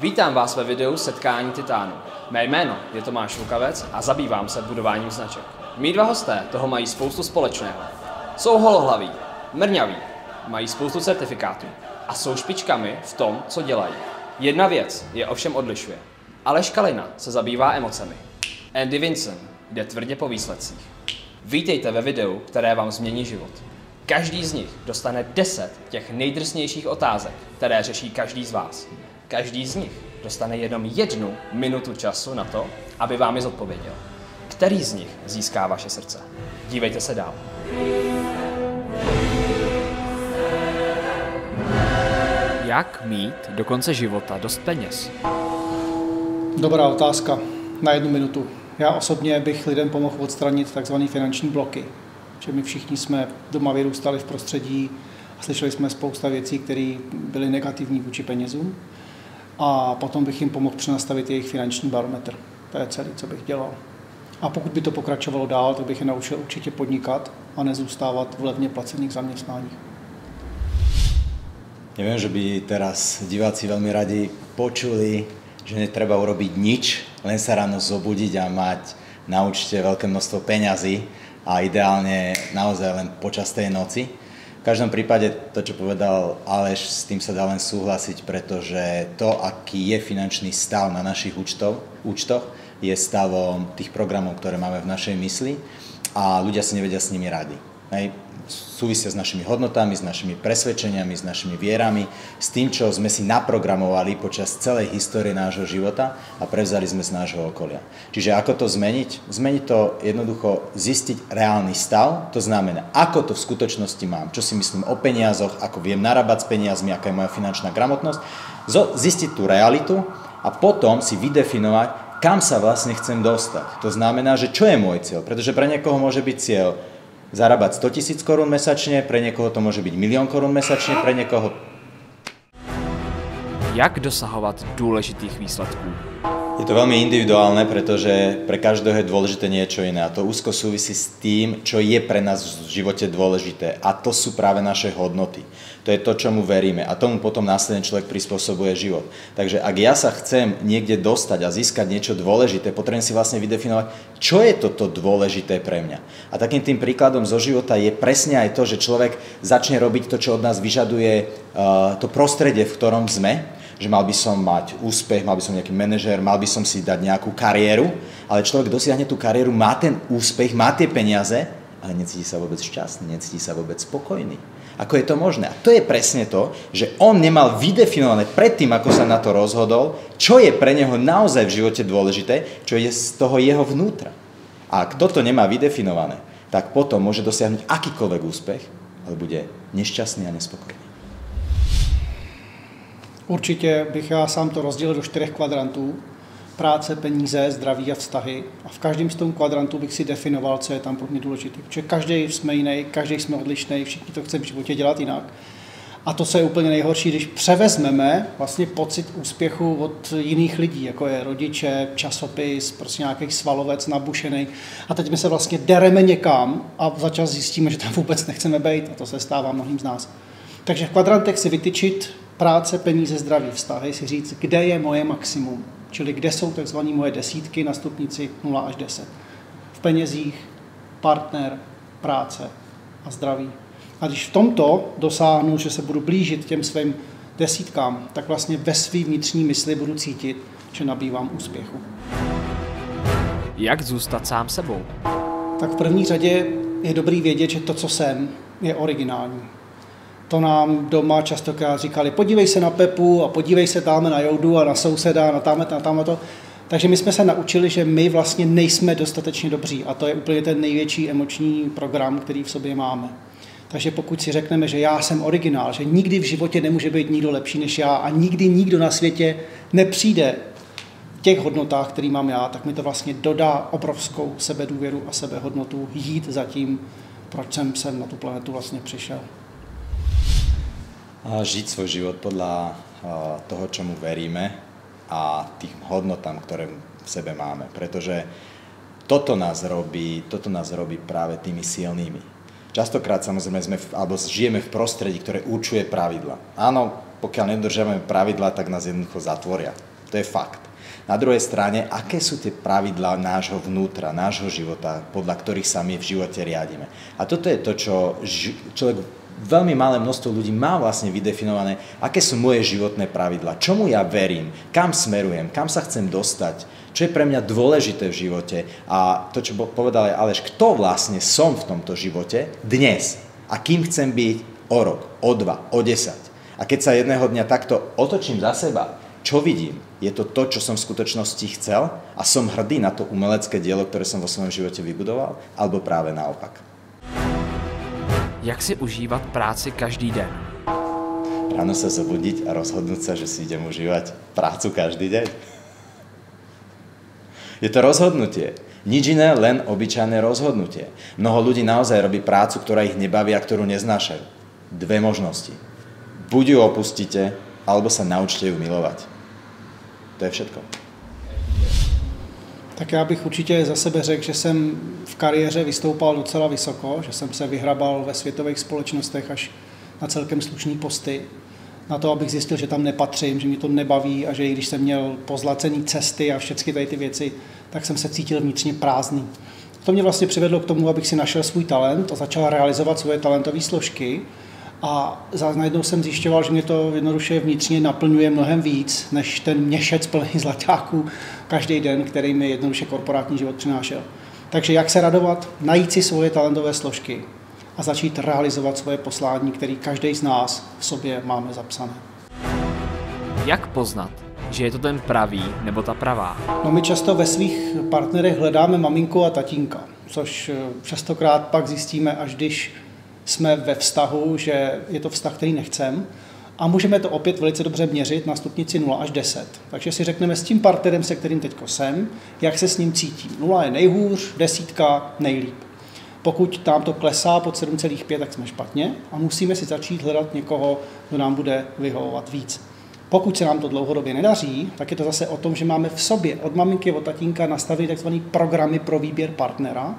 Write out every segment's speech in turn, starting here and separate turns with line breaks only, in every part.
Vítám vás ve videu Setkání titánů. Mé jméno je Tomáš Lukavec a zabývám se budováním značek. Mí dva hosté toho mají spoustu společného. Jsou holohlaví, mrňaví, mají spoustu certifikátů a jsou špičkami v tom, co dělají. Jedna věc je ovšem odlišuje. Aleš Kalina se zabývá emocemi. Andy Vincent jde tvrdě po výsledcích. Vítejte ve videu, které vám změní život. Každý z nich dostane 10 těch nejdrsnějších otázek, které řeší každý z vás. Každý z nich dostane jenom 1 minutu času na to, aby vám je zodpověděl. Který z nich získá vaše srdce? Dívejte se dál. Jak mít do konce života dost peněz?
Dobrá otázka na 1 minutu. Já osobně bych lidem pomohl odstranit tzv. Finanční bloky. Že my všichni jsme doma vyrůstali v prostředí a slyšeli jsme spousta věcí, které byly negativní vůči penězům. A potom bych jim pomohl přenastavit jejich finanční barometr. To je celé, co bych dělal. A pokud by to pokračovalo dál, tak bych je naučil určitě podnikat a nezůstávat v levně placených zaměstnáních.
Neviem, že by teraz diváci veľmi radi počuli, že netreba urobiť nič, len sa ráno zobudiť a mať na účte veľké množstvo peňazí a ideálne naozaj len počas tej noci. V každom prípade to, čo povedal Aleš, s tým sa dá len súhlasiť, pretože to, aký je finančný stav na našich účtoch, je stavom tých programov, ktoré máme v našej mysli a ľudia si nevedia s nimi rady. Súvisia s našimi hodnotami, s našimi presvedčeniami, s našimi vierami, s tým, čo sme si naprogramovali počas celej histórie nášho života a prevzali sme z nášho okolia. Čiže ako to zmeniť? Zmeniť to jednoducho zistiť reálny stav, to znamená, ako to v skutočnosti mám, čo si myslím o peniazoch, ako viem narábať s peniazmi, aká je moja finančná gramotnosť, zistiť tú realitu a potom si vydefinovať, kam sa vlastne chcem dostať. To znamená, že čo je môj cieľ, pretože pre niekoho môže byť cieľ zarábať 100 000 korún mesačne, pre niekoho to môže byť 1 000 000 korún mesačne, pre niekoho...
Jak dosahovat důležitých výsledků?
Je to veľmi individuálne, pretože pre každého je dôležité niečo iné a to úzko súvisí s tým, čo je pre nás v živote dôležité a to sú práve naše hodnoty. To je to, čomu veríme a tomu potom následne človek prispôsobuje život. Takže ak ja sa chcem niekde dostať a získať niečo dôležité, potrebujem si vlastne vydefinovať, čo je toto dôležité pre mňa. A takým tým príkladom zo života je presne aj to, že človek začne robiť to, čo od nás vyžaduje to prostredie, v ktorom sme, že mal by som mať úspech, mal by som nejaký manažér, mal by som si dať nejakú kariéru, ale človek dosiahne tú kariéru, má ten úspech, má tie peniaze, ale necíti sa vôbec šťastný, necíti sa vôbec spokojný. Ako je to možné? A to je presne to, že on nemal vydefinované predtým, ako sa na to rozhodol, čo je pre neho naozaj v živote dôležité, čo je z toho jeho vnútra. A ak toto nemá vydefinované, tak potom môže dosiahnuť akýkoľvek úspech, ale bude nešťastný a nespokojný.
Určitě bych já sám to rozdělil do 4 kvadrantů. Práce, peníze, zdraví a vztahy. A v každém z tom kvadrantu bych si definoval, co je tam pro mě důležité. Protože každý jsme jiný, každý jsme odlišný, všichni to chceme v životě dělat jinak. A to, co je úplně nejhorší, když převezmeme vlastně pocit úspěchu od jiných lidí, jako je rodiče, časopis, prostě nějaký svalovec nabušený. A teď my se vlastně dereme někam a začas zjistíme, že tam vůbec nechceme být. A to se stává mnohým z nás. Takže v kvadrantech si vytyčit práce, peníze, zdraví, vztahy, si říct, kde je moje maximum, čili kde jsou takzvané moje desítky na stupnici 0 až 10. V penězích, partner, práce a zdraví. A když v tomto dosáhnu, že se budu blížit těm svým desítkám, tak vlastně ve svý vnitřní mysli budu cítit, že nabývám úspěchu.
Jak zůstat sám sebou?
Tak v první řadě je dobrý vědět, že to, co jsem, je originální. To nám doma častokrát říkali, podívej se na Pepu a podívej se tam na Joudu a na souseda, na tamhle to. Takže my jsme se naučili, že my vlastně nejsme dostatečně dobří a to je úplně ten největší emoční program, který v sobě máme. Takže pokud si řekneme, že já jsem originál, že nikdy v životě nemůže být nikdo lepší než já a nikdy nikdo na světě nepřijde v těch hodnotách, které mám já, tak mi to vlastně dodá obrovskou sebedůvěru a sebehodnotu jít za tím, proč jsem sem na tu planetu vlastně přišel.
Žiť svoj život podľa toho, čomu veríme a tým hodnotám, ktoré v sebe máme. Pretože toto nás robí práve tými silnými. Častokrát samozrejme žijeme v prostredí, ktoré určuje pravidla. Áno, pokiaľ nedodržiavame pravidla, tak nás jednoducho zatvoria. To je fakt. Na druhej strane, aké sú tie pravidlá nášho vnútra, nášho života, podľa ktorých sa my v živote riadíme. A toto je to, čo človek, veľmi malé množstvo ľudí má vlastne vydefinované, aké sú moje životné pravidlá, čomu ja verím, kam smerujem, kam sa chcem dostať, čo je pre mňa dôležité v živote a to, čo povedal aj Aleš, kto vlastne som v tomto živote dnes a kým chcem byť o rok, o 2, o 10. A keď sa jedného dňa takto otočím za seba, čo vidím? Je to to, čo som v skutočnosti chcel a som hrdý na to umelecké dielo, ktoré som vo svojom živote vybudoval? Alebo práve naopak?
Jak si užívat práci každý den?
Ráno sa zobudiť a rozhodnúť sa, že si idem užívať prácu každý deň. Je to rozhodnutie. Nič iné, len obyčajné rozhodnutie. Mnoho ľudí naozaj robí prácu, ktorá ich nebaví a ktorú neznášajú. Dve možnosti. Buď ju opustíte, alebo sa naučte ju milovať. To je všetko.
Tak já bych určitě za sebe řekl, že jsem v kariéře vystoupal docela vysoko, že jsem se vyhrabal ve světových společnostech až na celkem slušný posty. Na to, abych zjistil, že tam nepatřím, že mě to nebaví a že i když jsem měl pozlacený cesty a všechny tady ty věci, tak jsem se cítil vnitřně prázdný. To mě vlastně přivedlo k tomu, abych si našel svůj talent a začal realizovat svoje talentové složky. A najednou jsem zjišťoval, že mě to jednoduše vnitřně naplňuje mnohem víc, než ten měšec plný zlaťáků každý den, který mi jednoduše korporátní život přinášel. Takže jak se radovat? Najít si svoje talentové složky a začít realizovat svoje poslání, který každý z nás v sobě máme zapsané.
Jak poznat, že je to ten pravý nebo ta pravá?
No my často ve svých partnerech hledáme maminku a tatínka, což častokrát pak zjistíme, až když jsme ve vztahu, že je to vztah, který nechcem a můžeme to opět velice dobře měřit na stupnici 0 až 10. Takže si řekneme s tím partnerem, se kterým teďko jsem, jak se s ním cítím. 0 je nejhůř, 10 nejlíp. Pokud nám to klesá pod 7,5, tak jsme špatně a musíme si začít hledat někoho, kdo nám bude vyhovovat víc. Pokud se nám to dlouhodobě nedaří, tak je to zase o tom, že máme v sobě od maminky, od tatínka nastavit tzv. Programy pro výběr partnera.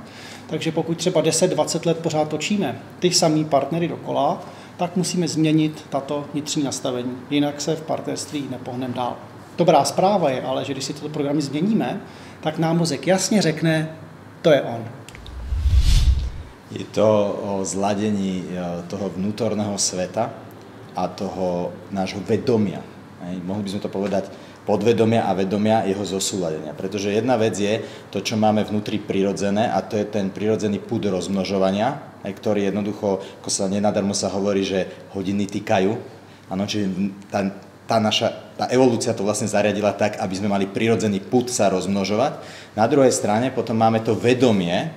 Takže pokud třeba 10-20 let pořád točíme ty samý partnery dokola, tak musíme změnit tato vnitřní nastavení. Jinak se v partnerství nepohneme dál. Dobrá zpráva je ale, že když si tyto programy změníme, tak nám mozek jasně řekne, to je on.
Je to o zladení toho vnútorného sveta a toho nášho vedomia. Mohli by sme to povedať podvedomia a vedomia, jeho zosúladenia. Pretože jedna vec je to, čo máme vnútri prirodzené a to je ten prirodzený pud rozmnožovania, ktorý jednoducho, ako sa nenadarmo sa hovorí, že hodiny týkajú. Áno, čiže tá evolúcia to vlastne zariadila tak, aby sme mali prirodzený pud sa rozmnožovať. Na druhej strane potom máme to vedomie,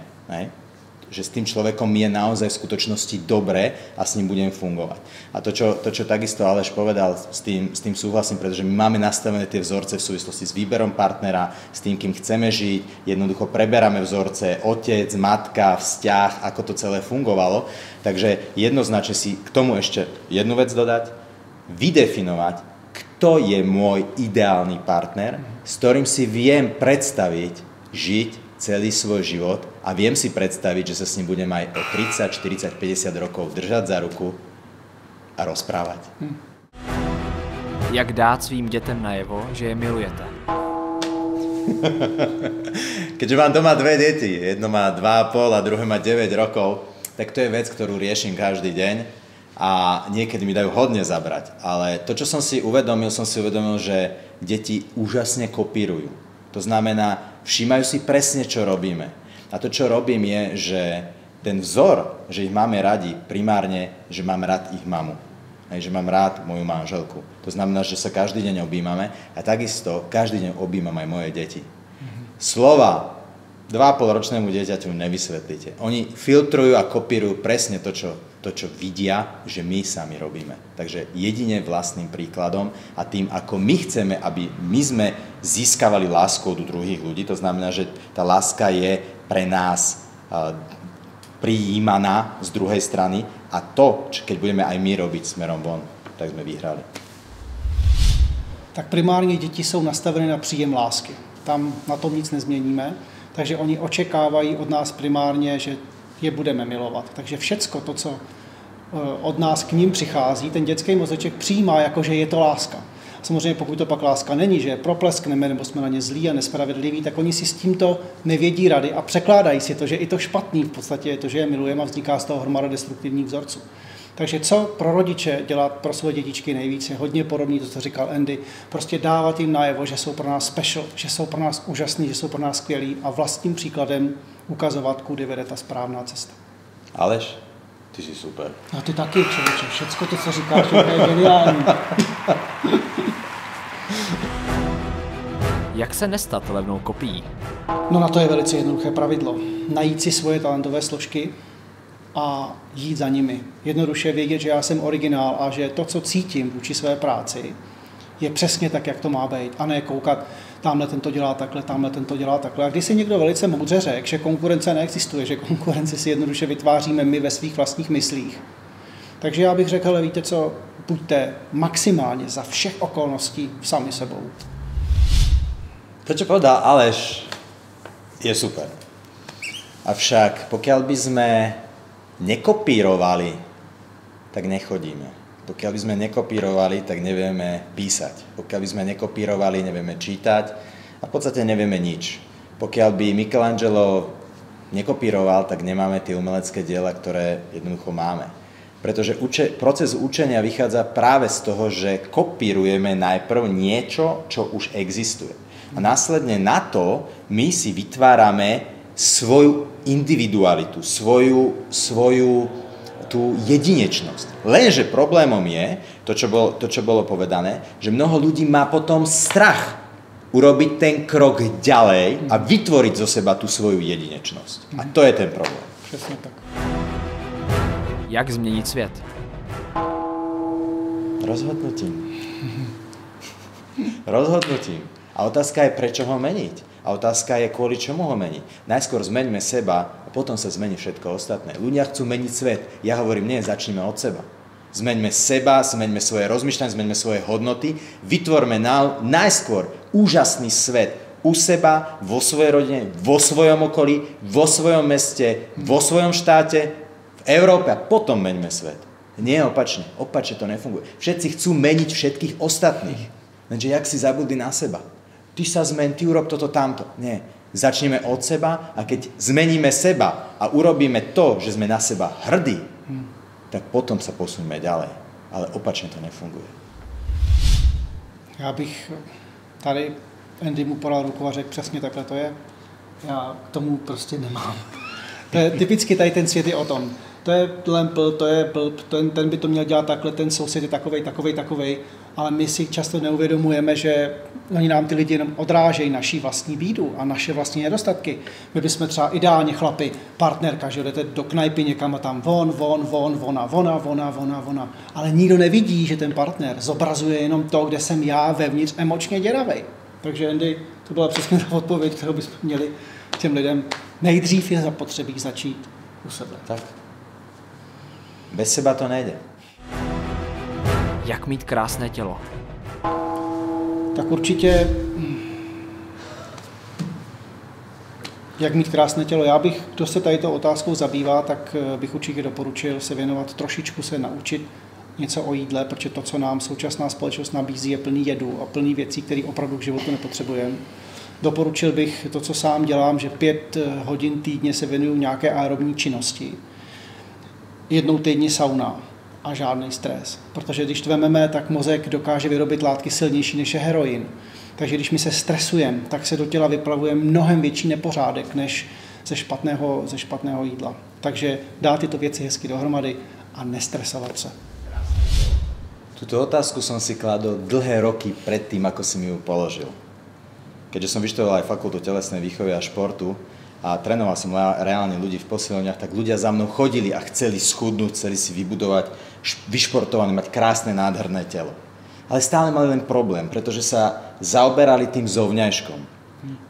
že s tým človekom je naozaj v skutočnosti dobre a s ním budem fungovať. A to, čo takisto Aleš povedal, s tým súhlasím, pretože my máme nastavené tie vzorce v súvislosti s výberom partnera, s tým, kým chceme žiť, jednoducho preberáme vzorce otec, matka, vzťah, ako to celé fungovalo. Takže jednoznačne si k tomu ešte jednu vec dodať, vydefinovať, kto je môj ideálny partner, s ktorým si viem predstaviť žiť celý svoj život a viem si predstaviť, že sa s ním budem aj o 30, 40, 50 rokov držať za ruku a rozprávať.
Jak dát svým dětem najevo, že je milujete?
Keďže mám doma dve deti, jedno má 2,5 a druhé má 9 rokov, tak to je vec, ktorú riešim každý deň a niekedy mi dajú hodne zabrať. Ale to, čo som si uvedomil, že deti úžasne kopírujú. To znamená, všímajú si presne, čo robíme. A to, čo robím, je, že ten vzor, že ich máme radi, primárne, že mám rád ich mamu. Že mám rád moju manželku. To znamená, že sa každý deň objímame a takisto každý deň objímam aj moje deti. Slova 2,5-ročnému dieťaťu nevysvetlíte. Oni filtrujú a kopírujú presne to, čo vidia, že my sami robíme. Takže jedine vlastným príkladom a tým, ako my chceme, aby my sme získavali lásku od druhých ľudí, to znamená, že tá láska je pre nás prijímaná z druhej strany a to, keď budeme aj my robiť smerom von, tak sme vyhrali.
Tak primárně děti jsou nastavené na příjem lásky. Tam na tom nic nezměníme. Takže oni očekávají od nás primárně, že je budeme milovat. Takže všecko to, co od nás k ním přichází, ten dětský mozeček přijímá, jako že je to láska. Samozřejmě pokud to pak láska není, že je propleskneme nebo jsme na ně zlí a nespravedliví, tak oni si s tímto nevědí rady a překládají si to, že i to špatný v podstatě je to, že je milujeme a vzniká z toho hromada destruktivních vzorců. Takže co pro rodiče dělat pro svoje dětičky nejvíc, je hodně podobný to, co říkal Andy, prostě dávat jim najevo, že jsou pro nás special, že jsou pro nás úžasní, že jsou pro nás skvělí a vlastním příkladem ukazovat, kudy vede ta správná cesta.
Aleš, ty jsi super.
A ty taky, člověče, všecko to, co říkáš, je geniální.
Jak se nestat levnou kopií?
No na to je velice jednoduché pravidlo. Najít si svoje talentové složky a jít za nimi. Jednoduše vědět, že já jsem originál a že to, co cítím vůči své práci, je přesně tak, jak to má být. A ne koukat, tamhle ten to dělá takhle, tamhle ten to dělá takhle. A když si někdo velice moudře řekl, že konkurence neexistuje, že konkurenci si jednoduše vytváříme my ve svých vlastních myslích. Takže já bych řekl, ale víte co, buďte maximálně za všech okolností sami sebou.
To, čo povedal Aleš, je super. Avšak pokiaľ by sme nekopírovali, tak nechodíme. Pokiaľ by sme nekopírovali, tak nevieme písať. Pokiaľ by sme nekopírovali, nevieme čítať a v podstate nevieme nič. Pokiaľ by Michelangelo nekopíroval, tak nemáme tie umelecké diela, ktoré jednoducho máme. Pretože proces učenia vychádza práve z toho, že kopírujeme najprv niečo, čo už existuje. A následne na to my si vytvárame svoju individualitu, svoju tú jedinečnosť. Lenže problémom je, to, čo bolo povedané, že mnoho ľudí má potom strach urobiť ten krok ďalej a vytvoriť zo seba tú svoju jedinečnosť. A to je ten problém.
Přesně tak.
Jak změnit svět?
Rozhodnutím. A otázka je, prečo ho meniť. A otázka je, kvôli čomu ho meniť. Najskôr zmeňme seba a potom sa zmení všetko ostatné. Ľudia chcú meniť svet. Ja hovorím, nie, začneme od seba. Zmeňme seba, zmeňme svoje rozmýšľanie, zmeňme svoje hodnoty. Vytvorme najskôr úžasný svet u seba, vo svojej rodine, vo svojom okolí, vo svojom meste, vo svojom štáte, v Európe a potom meňme svet. Nie opačne. Opačne to nefunguje. Všetci chcú meniť všetkých ostatných. Lenže jak si zabudli na seba. Ty sa zmeň, ty urob toto, tamto. Nie. Začneme od seba a keď zmeníme seba a urobíme to, že sme na seba hrdí, tak potom sa posuneme ďalej. Ale opačne to nefunguje.
Já bych tady Andy mu podal ruku a řekl, přesně takhle to je. Já k tomu prostě nemám. To je typicky tady ten svět je o tom. To je lempl, to je blb, ten by to měl dělat takhle, ten soused je takovej, ale my si často neuvědomujeme, že oni nám ty lidi jenom odrážejí naší vlastní bídu a naše vlastní nedostatky. My bychom třeba ideálně chlapi, partnerka, že jdete do knajpy někam a tam ona. Ale nikdo nevidí, že ten partner zobrazuje jenom to, kde jsem já vevnitř emočně děravej. Takže Andy, to byla přesně ta odpověď, kterou bychom měli těm lidem. Nejdřív je zapotřebí začít u sebe.
Tak. Bez seba to nejde.
Jak mít krásné tělo?
Tak určitě, jak mít krásné tělo. Já bych, kdo se tady tou otázkou zabývá, tak bych určitě doporučil se věnovat, trošičku se naučit něco o jídle, protože to, co nám současná společnost nabízí, je plný jedu a plný věcí, které opravdu k životu nepotřebujeme. Doporučil bych to, co sám dělám, že 5 hodin týdně se věnuju nějaké aerobní činnosti. Jednou týdně sauna a žádný stres. Protože když to vememe, tak mozek dokáže vyrobit látky silnější než je heroin. Takže když my se stresujeme, tak se do těla vyplavuje mnohem větší nepořádek než ze špatného jídla. Takže dát tyto věci hezky dohromady a nestresovat se.
Túto otázku som si kladol dlhé roky pred tým, ako si mi ju položil. Keďže som vyštudoval aj fakultu telesnej výchovy a športu a trénoval som reálne ľudí v posilňovniach, tak ľudia za mnou chodili a chceli schudnúť, chceli si vybudovať vyšportované, mať krásne, nádherné telo. Ale stále mali len problém, pretože sa zaoberali tým zovňajškom.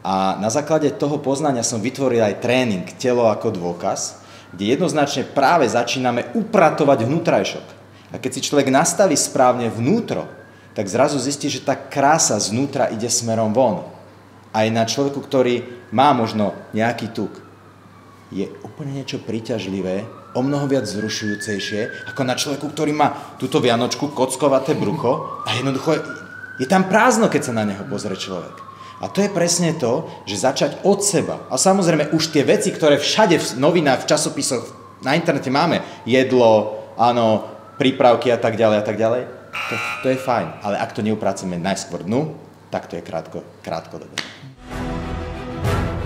A na základe toho poznania som vytvoril aj tréning Telo ako dôkaz, kde jednoznačne práve začíname upratovať vnútrajšok. A keď si človek nastaví správne vnútro, tak zrazu zistí, že tá krása znútra ide smerom von. Aj na človeku, ktorý má možno nejaký tuk, je úplne niečo príťažlivé, o mnoho viac vzrušujúcejšie, ako na človeku, ktorý má túto vianočku, kockovaté brucho a jednoducho Je tam prázdno, keď sa na neho pozrie človek. A to je presne to, že začať od seba. A samozrejme už tie veci, ktoré všade v novinách, v časopisoch, na internete máme, jedlo, áno, prípravky a tak ďalej, to je fajn. Ale ak to neupracujeme najskôr dnu, tak to je krátkodobé.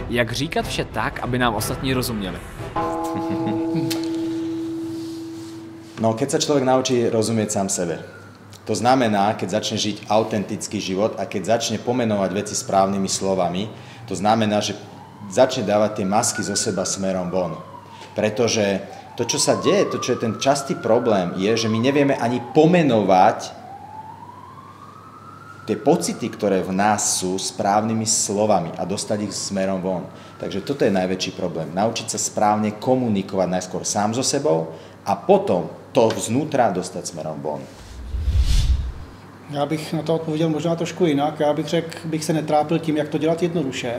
Jak říkat vše tak, aby nám ostatní rozuměli?
No, keď sa človek naučí rozumieť sám sebe. To znamená, keď začne žiť autentický život a keď začne pomenovať veci správnymi slovami, to znamená, že začne dávať tie masky zo seba smerom von. Pretože to, čo sa deje, to, čo je ten častý problém, je, že my nevieme ani pomenovať tie pocity, ktoré v nás sú, správnymi slovami a dostať ich smerom von. Takže toto je najväčší problém. Naučiť sa správne komunikovať najskôr sám so sebou a potom to vznútra dostat směrem von.
Já bych na to odpověděl možná trošku jinak. Já bych řekl, bych se netrápil tím, jak to dělat jednoduše.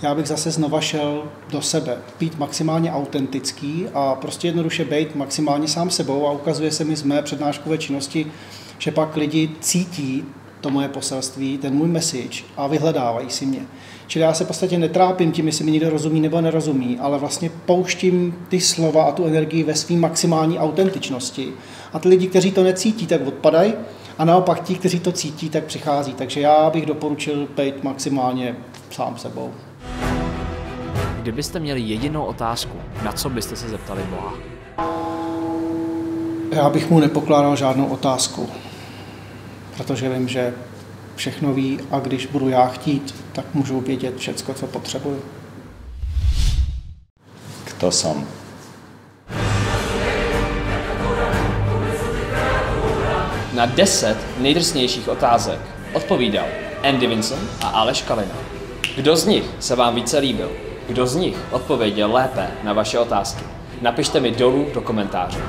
Já bych zase znova šel do sebe, být maximálně autentický a prostě jednoduše být maximálně sám sebou a ukazuje se mi z mé přednáškové činnosti, že pak lidi cítí to moje poselství, ten můj message a vyhledávají si mě. Čili já se v podstatě netrápím tím, jestli mi někdo rozumí nebo nerozumí, ale vlastně pouštím ty slova a tu energii ve své maximální autentičnosti. A ty lidi, kteří to necítí, tak odpadají a naopak ti, kteří to cítí, tak přichází. Takže já bych doporučil být maximálně sám sebou.
Kdybyste měli jedinou otázku, na co byste se zeptali Boha?
Já bych mu nepokládal žádnou otázku, protože vím, že všechno ví a když budu já chtít, tak můžu vědět všecko, co potřebuju.
Kto som?
Na 10 nejdrsnějších otázek odpovídal Andy Vinson a Aleš Kalina. Kdo z nich se vám více líbil? Kdo z nich odpověděl lépe na vaše otázky? Napište mi dolů do komentářů.